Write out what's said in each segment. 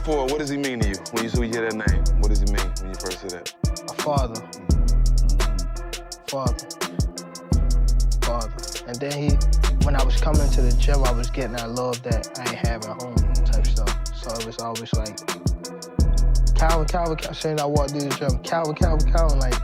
Ford, what does he mean to you when you hear that name? What does he mean when you first hear that? A father. Father. And then when I was coming to the gym, I was getting that love that I ain't have at home type stuff. So it was always like, Calvin, saying I walked through the gym, Calvin, like,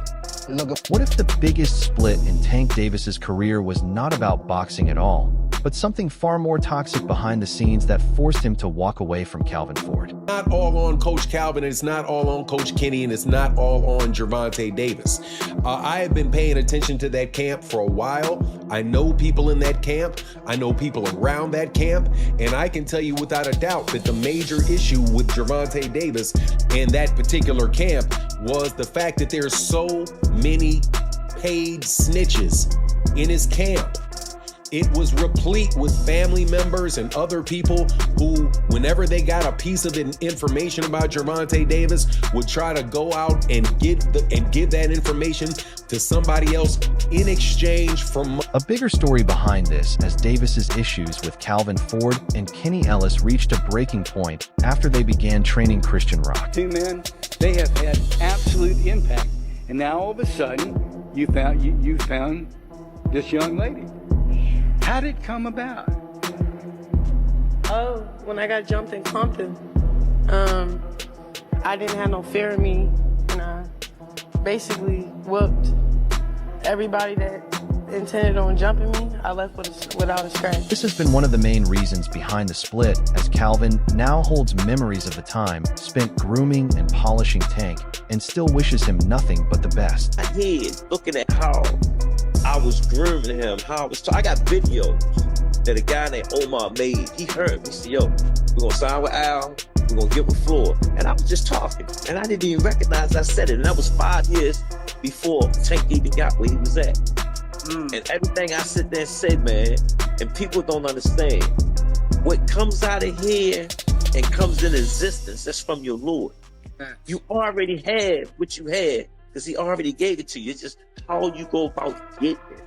look. What if the biggest split in Tank Davis's career was not about boxing at all, but something far more toxic behind the scenes that forced him to walk away from Calvin Ford? Not all on Coach Calvin, and it's not all on Coach Kenny, and it's not all on Gervonta Davis. I have been paying attention to that camp for a while. I know people in that camp. I know people around that camp, and I can tell you without a doubt that the major issue with Gervonta Davis and that particular camp was the fact that there's so many paid snitches in his camp. It was replete with family members and other people who, whenever they got a piece of information about Gervonta Davis, would try to go out and give that information to somebody else in exchange for money. A bigger story behind this, as Davis's issues with Calvin Ford and Kenny Ellis reached a breaking point after they began training Christian Rock. Two men, they have had absolute impact, and now all of a sudden you found this young lady. How did it come about? Oh, when I got jumped in Compton, I didn't have no fear in me, and I basically whooped everybody that intended on jumping me. I left without a scratch. This has been one of the main reasons behind the split, as Calvin now holds memories of the time spent grooming and polishing Tank, and still wishes him nothing but the best. My head, looking at how I was grooming him, I got videos that a guy named Omar made. He heard me. He said, yo, we're going to sign with Al. We're going to get with Floyd. And I was just talking. And I didn't even recognize I said it. And that was 5 years before Tank even got where he was at. And everything I sit there and say, man, and people don't understand, what comes out of here and comes in existence, that's from your Lord. You already had what you had, because he already gave it to you. It's just how you go about getting it.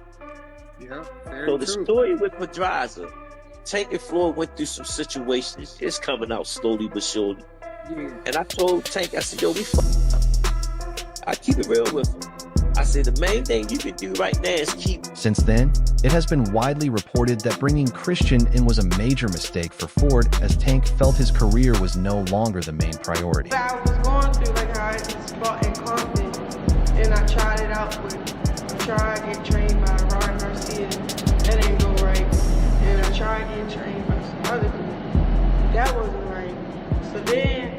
Yeah, so the story with Pedraza, Tank and Floyd went through some situations. It's coming out slowly but surely. Yeah. And I told Tank, I said, yo, we fucked up. I keep it real with him. I said, the main thing you can do right now is keep. Since then, it has been widely reported that bringing Christian in was a major mistake for Ford, as Tank felt his career was no longer the main priority. I was going through, like how I just fought in Compton, and I tried it out with, I get trained by Garcia. That didn't go right. And I tried getting trained by some other people. That wasn't right. So then,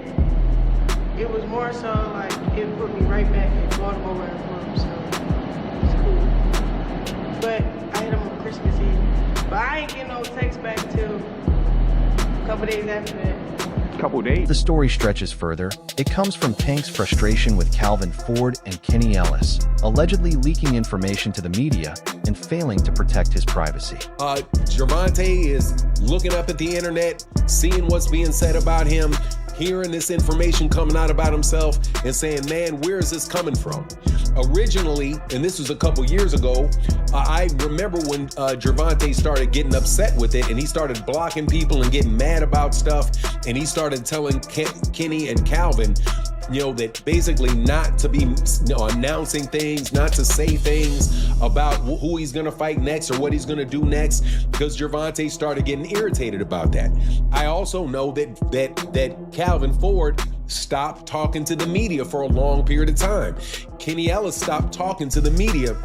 it was more so like, it put me right back in Baltimore where I'm from, so it's cool. But I hit him on Christmas Eve. But I ain't getting no text back till a couple days after that. The story stretches further. It comes from Tank's frustration with Calvin Ford and Kenny Ellis, allegedly leaking information to the media and failing to protect his privacy. Gervonta is looking up at the internet, seeing what's being said about him, hearing this information coming out about himself and saying, man, where is this coming from? Originally, and this was a couple years ago, I remember when Gervonta started getting upset with it, and he started blocking people and getting mad about stuff, and he started telling Kenny and Calvin, you know, that basically not to be announcing things, not to say things about who he's gonna fight next or what he's gonna do next, because Gervonta started getting irritated about that. I also know that Calvin Ford stopped talking to the media for a long period of time. Kenny Ellis stopped talking to the media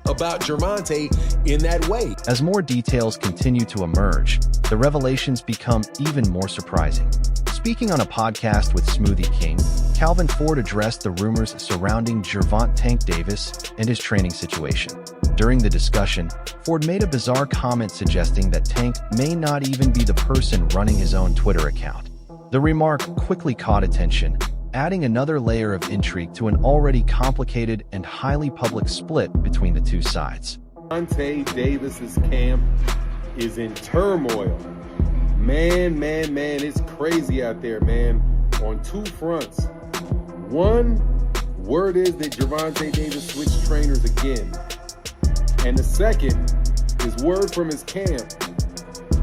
about Gervonta in that way. As more details continue to emerge, the revelations become even more surprising. Speaking on a podcast with Smoothie King, Calvin Ford addressed the rumors surrounding Gervonta Tank Davis and his training situation. During the discussion, Ford made a bizarre comment suggesting that Tank may not even be the person running his own Twitter account. The remark quickly caught attention, adding another layer of intrigue to an already complicated and highly public split between the two sides. Gervonta Davis's camp is in turmoil. Man, it's crazy out there, man, on two fronts. One, word is that Gervonta Davis switched trainers again. And the second is word from his camp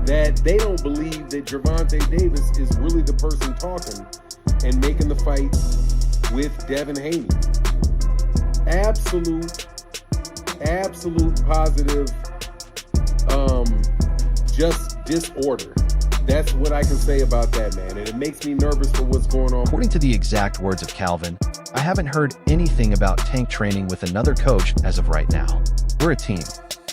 that they don't believe that Gervonta Davis is really the person talking and making the fight with Devin Haney. Absolute positive, just disorder. That's what I can say about that, man. And it makes me nervous for what's going on. According to the exact words of Calvin, I haven't heard anything about Tank training with another coach as of right now. We're a team.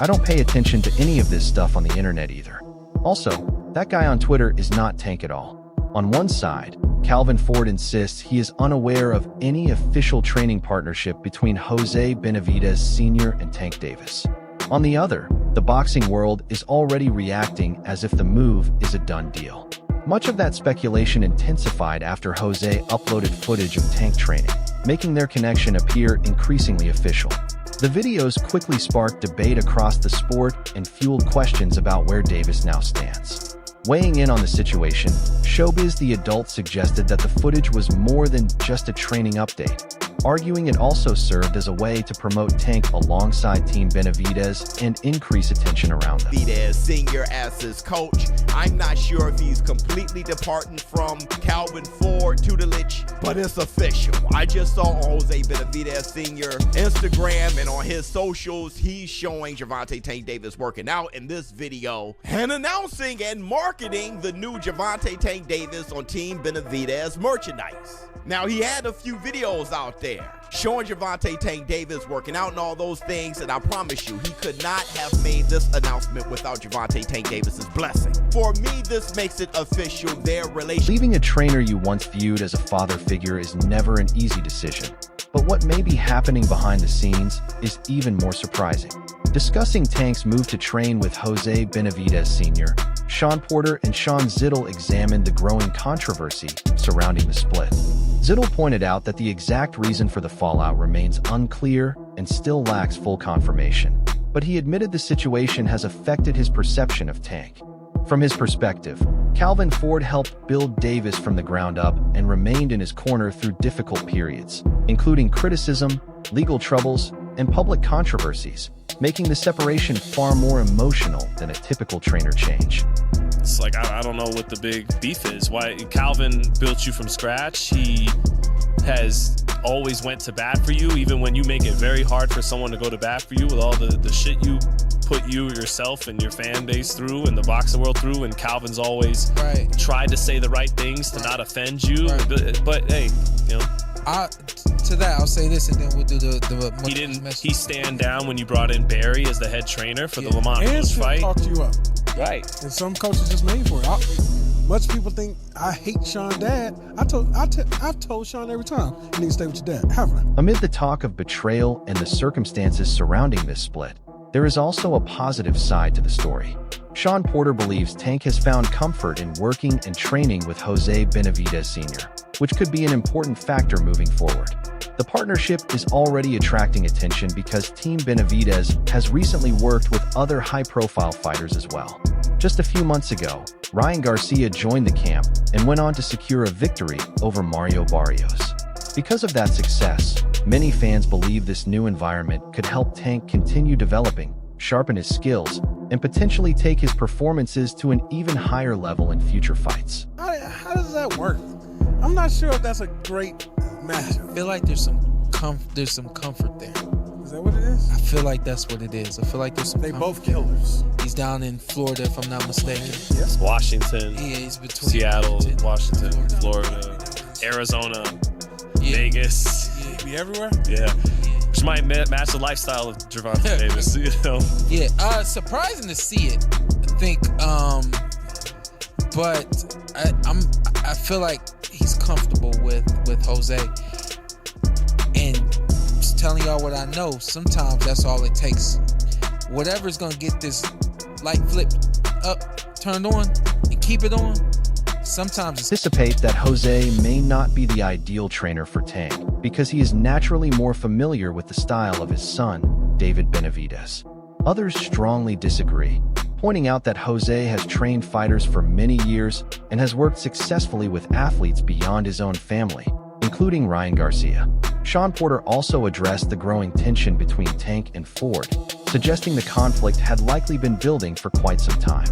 I don't pay attention to any of this stuff on the internet either. Also, that guy on Twitter is not Tank at all. On one side, Calvin Ford insists he is unaware of any official training partnership between Jose Benavidez Sr. and Tank Davis. On the other, the boxing world is already reacting as if the move is a done deal. Much of that speculation intensified after Jose uploaded footage of Tank training, making their connection appear increasingly official. The videos quickly sparked debate across the sport and fueled questions about where Davis now stands. Weighing in on the situation, Showbiz the Adult suggested that the footage was more than just a training update, arguing it also served as a way to promote Tank alongside Team Benavidez and increase attention around them. Benavidez Sr. as his coach. I'm not sure if he's completely departing from Calvin Ford tutelage, but it's official. I just saw Jose Benavidez Sr. Instagram, and on his socials, he's showing Gervonta Tank Davis working out in this video and announcing and marketing the new Gervonta Tank Davis on Team Benavidez merchandise. Now, he had a few videos out there showing Gervonta Tank Davis working out and all those things, and I promise you, he could not have made this announcement without Gervonta Tank Davis's blessing. For me, this makes it official, their relationship. Leaving a trainer you once viewed as a father figure is never an easy decision, but what may be happening behind the scenes is even more surprising. Discussing Tank's move to train with Jose Benavidez Sr., Sean Porter and Sean Zittel examined the growing controversy surrounding the split. Zittel pointed out that the exact reason for the fallout remains unclear and still lacks full confirmation, but he admitted the situation has affected his perception of Tank. From his perspective, Calvin Ford helped build Davis from the ground up and remained in his corner through difficult periods, including criticism, legal troubles, and public controversies, making the separation far more emotional than a typical trainer change. It's like, I don't know what the big beef is. Why Calvin built you from scratch. He has always went to bat for you, even when you make it very hard for someone to go to bat for you with all the shit you put you yourself and your fan base through and the boxing world through, and Calvin's always tried to say the right things to not offend you. But hey, you know, to that, I'll say this, and then we'll do the he stand down when you brought in Barry as the head trainer for the Lamont Rose fight. Talked you up. Right. And some coaches just made for it. Much people think I hate Sean dad. I've told Sean every time, you need to stay with your dad. Have I? Amid the talk of betrayal and the circumstances surrounding this split, there is also a positive side to the story. Sean Porter believes Tank has found comfort in working and training with Jose Benavidez Sr., which could be an important factor moving forward. The partnership is already attracting attention because Team Benavidez has recently worked with other high-profile fighters as well. Just a few months ago, Ryan Garcia joined the camp and went on to secure a victory over Mario Barrios. Because of that success, many fans believe this new environment could help Tank continue developing, sharpen his skills, and potentially take his performances to an even higher level in future fights. How does that work? I'm not sure if that's a great match. I feel like there's some comfort there. Is that what it is? I feel like that's what it is. I feel like there's some They comfort both killers. He's down in Florida, if I'm not mistaken. Yes. Washington, Yeah, he's between Seattle, Washington, Florida, Arizona, Vegas. Be everywhere? Yeah. Which might match the lifestyle of Gervonta Davis, you know? Yeah, surprising to see it, I think, but I feel like he's comfortable with Jose. And just telling y'all what I know, sometimes that's all it takes. Whatever's gonna get this light flip up, turned on, and keep it on, sometimes Anticipate that Jose may not be the ideal trainer for Tank because he is naturally more familiar with the style of his son, David Benavidez. Others strongly disagree, pointing out that Jose has trained fighters for many years and has worked successfully with athletes beyond his own family, including Ryan Garcia. Sean Porter also addressed the growing tension between Tank and Ford, suggesting the conflict had likely been building for quite some time.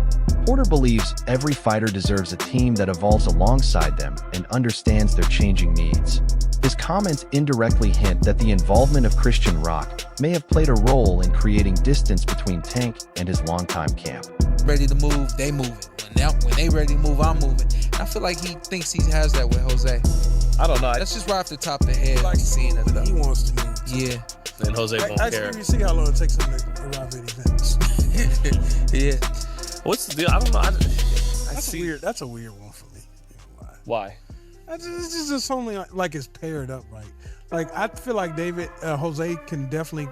Porter believes every fighter deserves a team that evolves alongside them and understands their changing needs. His comments indirectly hint that the involvement of Christian Rock may have played a role in creating distance between Tank and his longtime camp. Ready to move, they moving. When they ready to move, I'm moving. I feel like he thinks he has that with Jose. I don't know. That's just right off the top of the head. Like seeing it. he wants to move. Yeah. And Jose won't care. Actually, you see how long it takes him to arrive at events. Yeah. What's the deal? I don't know. That's a weird one for me. Why? It's just only like it's paired up right. Like I feel like Jose can definitely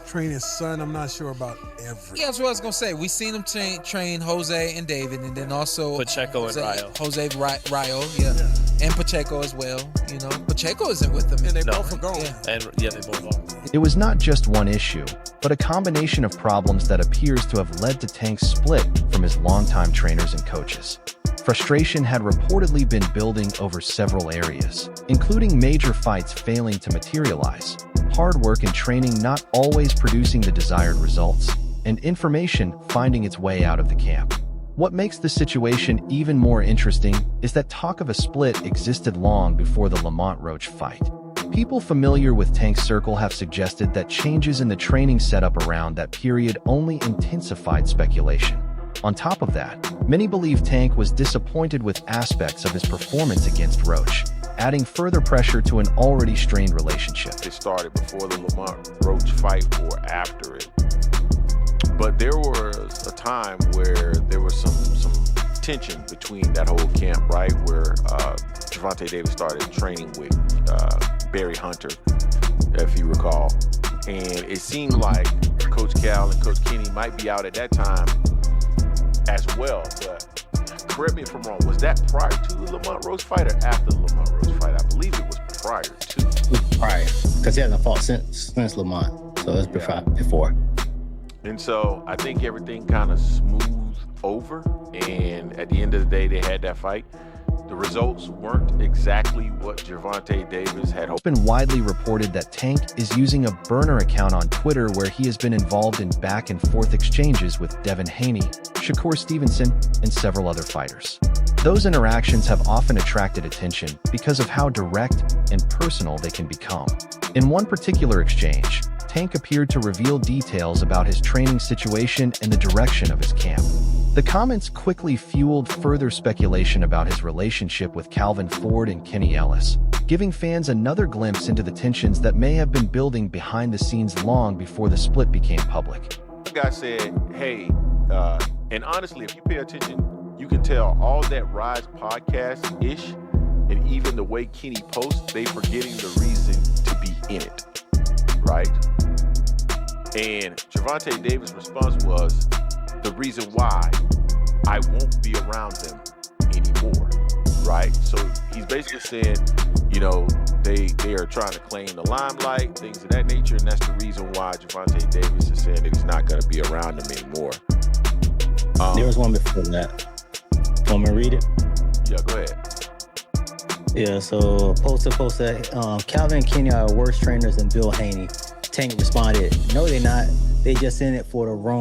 train his son. I'm not sure about every. Yeah, that's what I was gonna say. We seen him train Jose and David, and then also Pacheco and Rayo. Jose Rayo, yeah, and Pacheco as well. You know, Pacheco isn't with them, and they both are gone. Yeah. They both are. It was not just one issue, but a combination of problems that appears to have led to Tank's split from his longtime trainers and coaches. Frustration had reportedly been building over several areas, including major fights failing to materialize, hard work and training not always producing the desired results, and information finding its way out of the camp. What makes the situation even more interesting is that talk of a split existed long before the Lamont Roach fight. People familiar with Tank's circle have suggested that changes in the training setup around that period only intensified speculation. On top of that, many believe Tank was disappointed with aspects of his performance against Roach, adding further pressure to an already strained relationship. It started before the Lamont Roach fight or after it. But there was a time where there was some tension between that whole camp, right? Where Gervonta Davis started training with Barry Hunter, if you recall. And it seemed like Coach Cal and Coach Kenny might be out at that time as well. But correct me if I'm wrong, was that prior to the Lamont Roach fight or after the Lamont Roach fight? I believe it was prior to. It was prior, because he hasn't fought since Lamont, so it was before. And so I think everything kind of smoothed over, and at the end of the day, they had that fight. The results weren't exactly what Gervonta Davis had hoped. It's been widely reported that Tank is using a burner account on Twitter where he has been involved in back-and-forth exchanges with Devin Haney, Shakur Stevenson, and several other fighters. Those interactions have often attracted attention because of how direct and personal they can become. In one particular exchange, Tank appeared to reveal details about his training situation and the direction of his camp. The comments quickly fueled further speculation about his relationship with Calvin Ford and Kenny Ellis, giving fans another glimpse into the tensions that may have been building behind the scenes long before the split became public. The guy said, hey, and honestly, if you pay attention, you can tell all that Rise podcast-ish, and even the way Kenny posts, they forgetting the reason to be in it, right? And Gervonta Davis' response was, the reason why I won't be around them anymore, right? So he's basically saying, you know, they are trying to claim the limelight, things of that nature, and that's the reason why Gervonta Davis is saying that he's not going to be around them anymore. There was one before that. Want me to read it? Yeah, go ahead. Yeah, so post that Calvin and Kenny are worse trainers than Bill Haney. Tank responded, no, they're not. They just in it for the wrong